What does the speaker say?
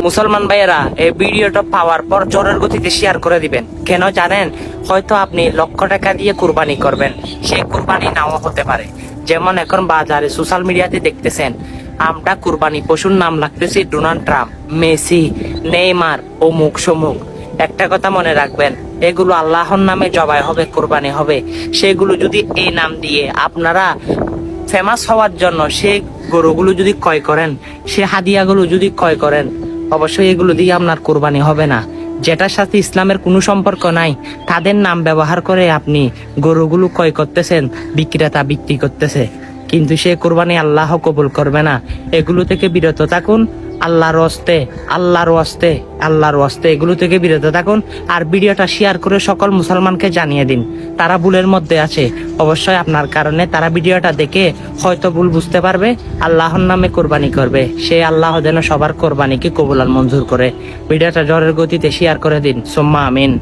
মুসলমান ভাইয়েরা এই ভিডিওটা পাওয়ার পর জোরের গতিতে শেয়ার করে দিবেন। কেন জানেন? হয়তো আপনি লক্ষ টাকা দিয়ে কুরবানি করবেন, সেই কুরবানি নাও হতে পারে। যেমন এখন বাজারে সোশ্যাল মিডিয়াতে দেখতেছেন, আমরা কুরবানি পশুর নাম লাগতেছি ডোনাল্ড ট্রাম্প, মেসি, নেইমার, অমুক সমুক। একটা কথা মনে রাখবেন, এগুলো আল্লাহর নামে জবাই হবে, কুরবানি হবে। সেগুলো যদি এই নাম দিয়ে আপনারা ফেমাস হওয়ার জন্য সেই গরুগুলো যদি ক্রয় করেন, সে হাদিয়াগুলো যদি ক্রয় করেন, অবশ্যই এগুলো দিয়ে আপনার কোরবানি হবে না। যেটার সাথে ইসলামের কোনো সম্পর্ক নাই, তাদের নাম ব্যবহার করে আপনি গরুগুলো ক্রয় করতেছেন, বিক্রেতা বিক্রি করতেছে, কিন্তু সে কোরবানি আল্লাহ কবুল করবে না। এগুলো থেকে বিরত থাকুন, আল্লাহর ওয়াস্তে, আল্লাহর ওয়াস্তে, আল্লাহর ওয়াস্তে এগুলো থেকে বিরত থাকুন। আর ভিডিওটা শেয়ার করে সকল মুসলমানকে জানিয়ে দিন, তারা ভুলের মধ্যে আছে। অবশ্যই আপনার কারণে তারা ভিডিওটা দেখে হয়তো ভুল বুঝতে পারবে, আল্লাহর নামে কোরবানি করবে। সে আল্লাহ যেন সবার কোরবানিকে কবুল আর মঞ্জুর করে। ভিডিওটা জোরের গতিতে শেয়ার করে দিন, সুম্মা আমিন।